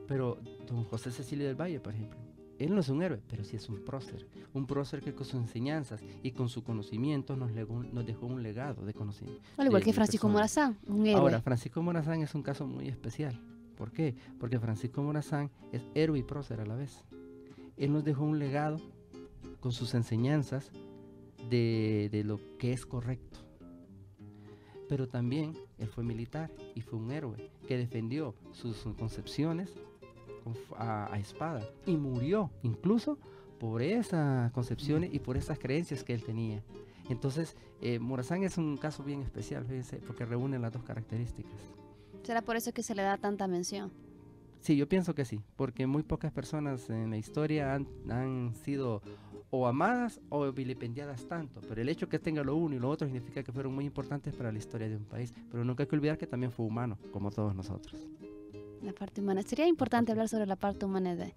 Pero don José Cecilio del Valle, por ejemplo, él no es un héroe, pero sí es un prócer que con sus enseñanzas y con su conocimiento nos dejó un legado de conocimiento. Al igual que Francisco Morazán, un héroe. Ahora, Francisco Morazán es un caso muy especial. ¿Por qué? Porque Francisco Morazán es héroe y prócer a la vez. Él nos dejó un legado con sus enseñanzas de lo que es correcto. Pero también él fue militar y fue un héroe que defendió sus concepciones a espada y murió incluso por esas concepciones y por esas creencias que él tenía. Entonces, Morazán es un caso bien especial, fíjense, porque reúne las dos características. ¿Será por eso que se le da tanta mención? Sí, yo pienso que sí, porque muy pocas personas en la historia han sido o amadas o vilipendiadas tanto, pero el hecho que tenga lo uno y lo otro significa que fueron muy importantes para la historia de un país, pero nunca hay que olvidar que también fue humano, como todos nosotros. La parte humana. Sería importante hablar sobre la parte humana de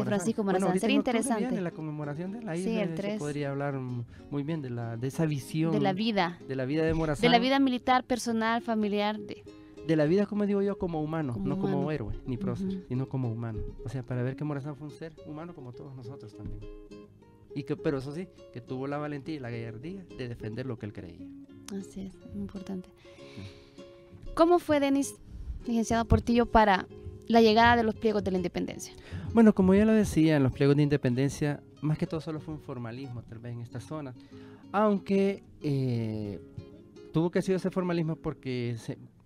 Francisco Morazán. Bueno, sería interesante. Viene la conmemoración de la isla, sí, el 3. Podría hablar muy bien de esa visión. De la vida de Morazán. De la vida militar, personal, familiar. De la vida, como digo yo, como humano, no como héroe ni prócer, sino como humano. O sea, para ver que Morazán fue un ser humano como todos nosotros también. Pero eso sí, que tuvo la valentía y la gallardía de defender lo que él creía. Así es, muy importante. ¿Cómo fue, Denis, licenciado Portillo, para la llegada de los pliegos de la independencia? Bueno, como ya lo decía, en los pliegos de independencia, más que todo solo fue un formalismo, tal vez en esta zona. Aunque tuvo que ser ese formalismo porque,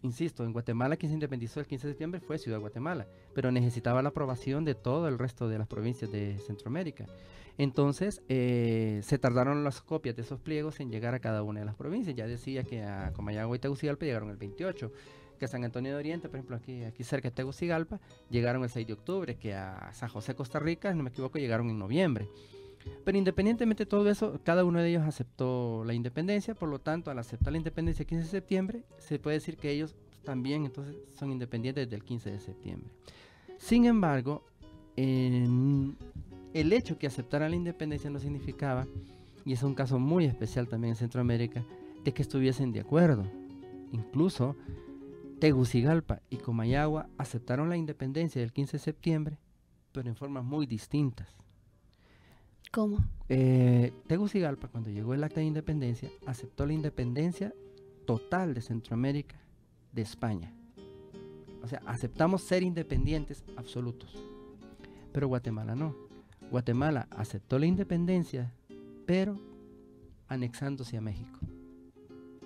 insisto, en Guatemala quien se independizó el 15 de septiembre fue Ciudad Guatemala, pero necesitaba la aprobación de todo el resto de las provincias de Centroamérica. Entonces, se tardaron las copias de esos pliegos en llegar a cada una de las provincias. Ya decía que a Comayagua y Tegucigalpa llegaron el 28, que a San Antonio de Oriente, por ejemplo, aquí cerca de Tegucigalpa, llegaron el 6 de octubre, que a San José, Costa Rica, si no me equivoco, llegaron en noviembre. Pero independientemente de todo eso, cada uno de ellos aceptó la independencia, por lo tanto, al aceptar la independencia el 15 de septiembre, se puede decir que ellos también entonces son independientes desde el 15 de septiembre. Sin embargo, el hecho que aceptaran la independencia no significaba, y es un caso muy especial también en Centroamérica, de que estuviesen de acuerdo. Incluso Tegucigalpa y Comayagua aceptaron la independencia del 15 de septiembre, pero en formas muy distintas. ¿Cómo? Tegucigalpa, cuando llegó el acta de independencia, aceptó la independencia total de Centroamérica de España. O sea, aceptamos ser independientes absolutos. Pero Guatemala no. Guatemala aceptó la independencia, pero anexándose a México.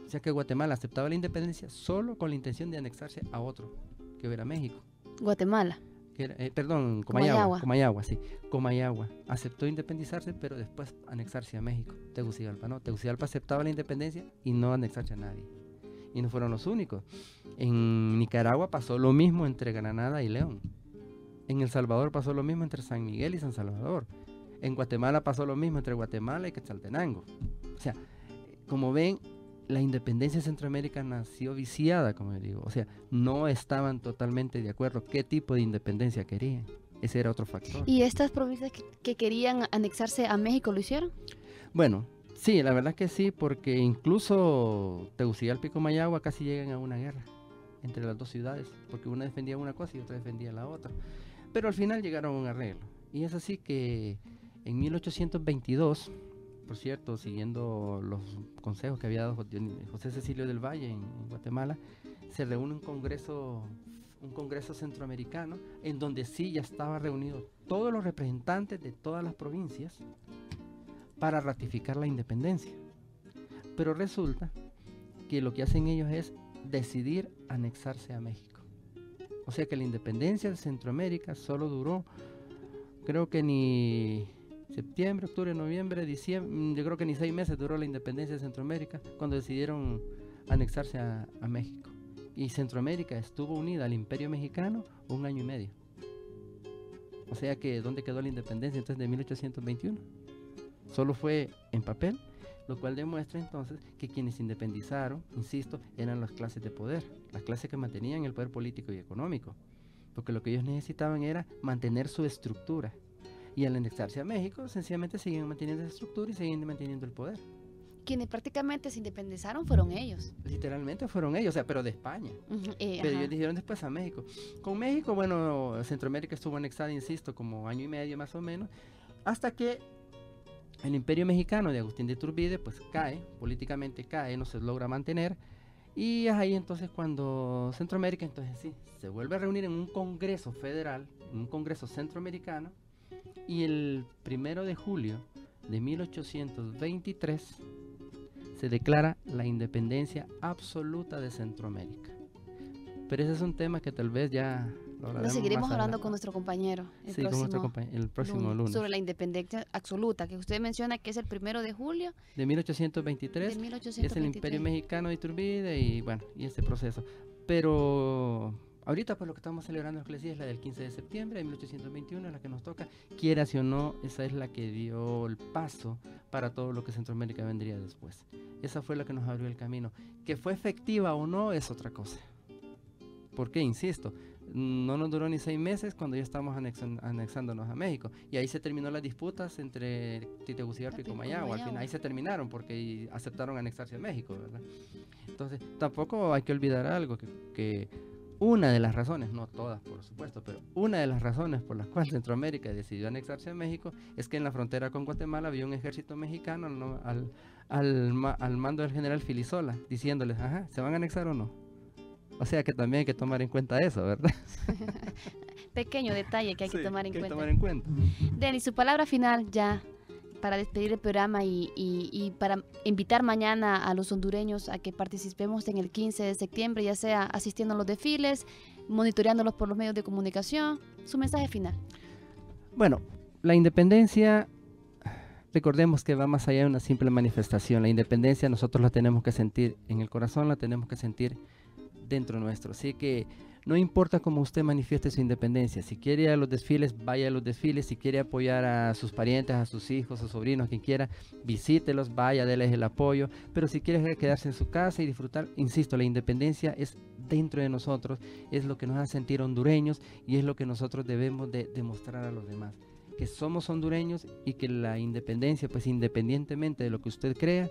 O sea que Guatemala aceptaba la independencia solo con la intención de anexarse a otro, que era México. Guatemala. Comayagua, sí. Comayagua aceptó independizarse, pero después anexarse a México. Tegucigalpa no. Tegucigalpa aceptaba la independencia y no anexarse a nadie. Y no fueron los únicos. En Nicaragua pasó lo mismo entre Granada y León. En El Salvador pasó lo mismo entre San Miguel y San Salvador. En Guatemala pasó lo mismo entre Guatemala y Quetzaltenango. O sea, como ven, la independencia de Centroamérica nació viciada, como yo digo. O sea, no estaban totalmente de acuerdo qué tipo de independencia querían. Ese era otro factor. ¿Y estas provincias que querían anexarse a México lo hicieron? Bueno, sí, la verdad que sí, porque incluso Tegucigalpa y Comayagua casi llegan a una guerra entre las dos ciudades, porque una defendía una cosa y otra defendía la otra. Pero al final llegaron a un arreglo. Y es así que en 1822, por cierto, siguiendo los consejos que había dado José Cecilio del Valle en Guatemala, se reúne un congreso centroamericano en donde sí ya estaba reunido todos los representantes de todas las provincias para ratificar la independencia. Pero resulta que lo que hacen ellos es decidir anexarse a México. O sea que la independencia de Centroamérica solo duró, creo que ni septiembre, octubre, noviembre, diciembre, yo creo que ni 6 meses duró la independencia de Centroamérica cuando decidieron anexarse a México. Y Centroamérica estuvo unida al Imperio Mexicano 1 año y medio. O sea que, ¿dónde quedó la independencia entonces de 1821? Solo fue en papel, lo cual demuestra entonces que quienes se independizaron, insisto, eran las clases de poder, las clases que mantenían el poder político y económico, porque lo que ellos necesitaban era mantener su estructura, y al anexarse a México, sencillamente siguen manteniendo esa estructura y siguen manteniendo el poder. Quienes prácticamente se independizaron fueron ellos. Literalmente fueron ellos, o sea, pero de España. Pero ellos dijeron después a México. Con México, bueno, Centroamérica estuvo anexada, insisto, como año y medio más o menos, hasta que el Imperio Mexicano de Agustín de Iturbide pues cae, políticamente cae, no se logra mantener, y es ahí entonces cuando Centroamérica entonces sí, se vuelve a reunir en un congreso federal, en un congreso centroamericano, y el 1 de julio de 1823 se declara la independencia absoluta de Centroamérica. Pero ese es un tema que tal vez ya lo seguiremos hablando con nuestro compañero el próximo lunes. Sobre la independencia absoluta, que usted menciona que es el 1 de julio de 1823, es el Imperio Mexicano de Iturbide y bueno, y ese proceso. Pero ahorita pues lo que estamos celebrando, que les decía, es la del 15 de septiembre de 1821, la que nos toca, quieras o no, esa es la que dio el paso para todo lo que Centroamérica vendría después. Esa fue la que nos abrió el camino. Que fue efectiva o no es otra cosa. Porque, insisto, no nos duró ni 6 meses cuando ya estamos anexándonos a México. Y ahí se terminó las disputas entre Tegucigalpa y Comayagua. Al final ahí se terminaron porque aceptaron anexarse a México, ¿verdad? Entonces, tampoco hay que olvidar algo, que una de las razones, no todas por supuesto, pero una de las razones por las cuales Centroamérica decidió anexarse a México es que en la frontera con Guatemala había un ejército mexicano al mando del general Filisola, diciéndoles, ajá, ¿se van a anexar o no? O sea que también hay que tomar en cuenta eso, ¿verdad? Pequeño detalle que hay que tomar en cuenta. Tomar en cuenta. Denis, su palabra final ya para despedir el programa y para invitar mañana a los hondureños a que participemos en el 15 de septiembre, ya sea asistiendo a los desfiles, monitoreándolos por los medios de comunicación. Su mensaje final. Bueno, la independencia, recordemos que va más allá de una simple manifestación. La independencia nosotros la tenemos que sentir en el corazón, la tenemos que sentir dentro nuestro, así que no importa cómo usted manifieste su independencia, si quiere ir a los desfiles, vaya a los desfiles, si quiere apoyar a sus parientes, a sus hijos, a sus sobrinos, quien quiera, visítelos, vaya, déles el apoyo, pero si quiere quedarse en su casa y disfrutar, insisto, la independencia es dentro de nosotros, es lo que nos hace sentir hondureños y es lo que nosotros debemos de demostrar a los demás, que somos hondureños y que la independencia, pues independientemente de lo que usted crea,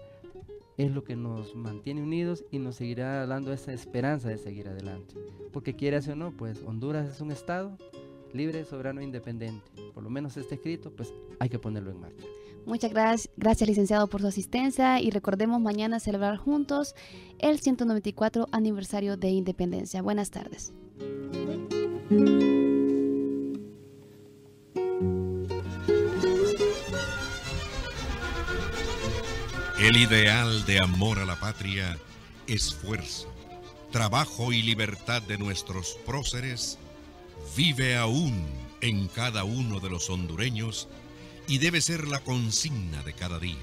es lo que nos mantiene unidos y nos seguirá dando esa esperanza de seguir adelante. Porque quieras o no, pues Honduras es un estado libre, soberano e independiente. Por lo menos está escrito, pues hay que ponerlo en marcha. Muchas gracias licenciado por su asistencia y recordemos mañana celebrar juntos el 194 aniversario de Independencia. Buenas tardes. El ideal de amor a la patria, esfuerzo, trabajo y libertad de nuestros próceres vive aún en cada uno de los hondureños y debe ser la consigna de cada día,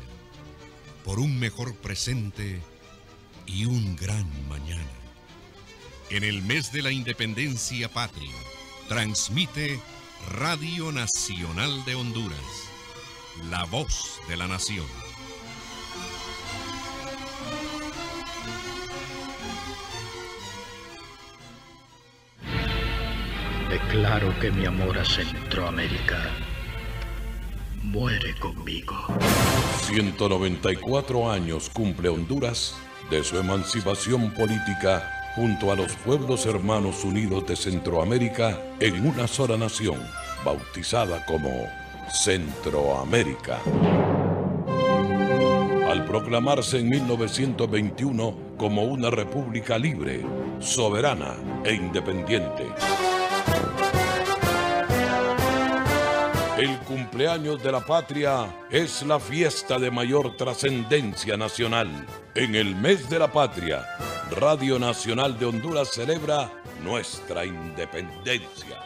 por un mejor presente y un gran mañana. En el mes de la Independencia Patria, transmite Radio Nacional de Honduras, la voz de la nación. Declaro que mi amor a Centroamérica muere conmigo. 194 años cumple Honduras de su emancipación política junto a los pueblos hermanos unidos de Centroamérica en una sola nación, bautizada como Centroamérica. Al proclamarse en 1921 como una república libre, soberana e independiente. El cumpleaños de la patria es la fiesta de mayor trascendencia nacional. En el mes de la patria, Radio Nacional de Honduras celebra nuestra independencia.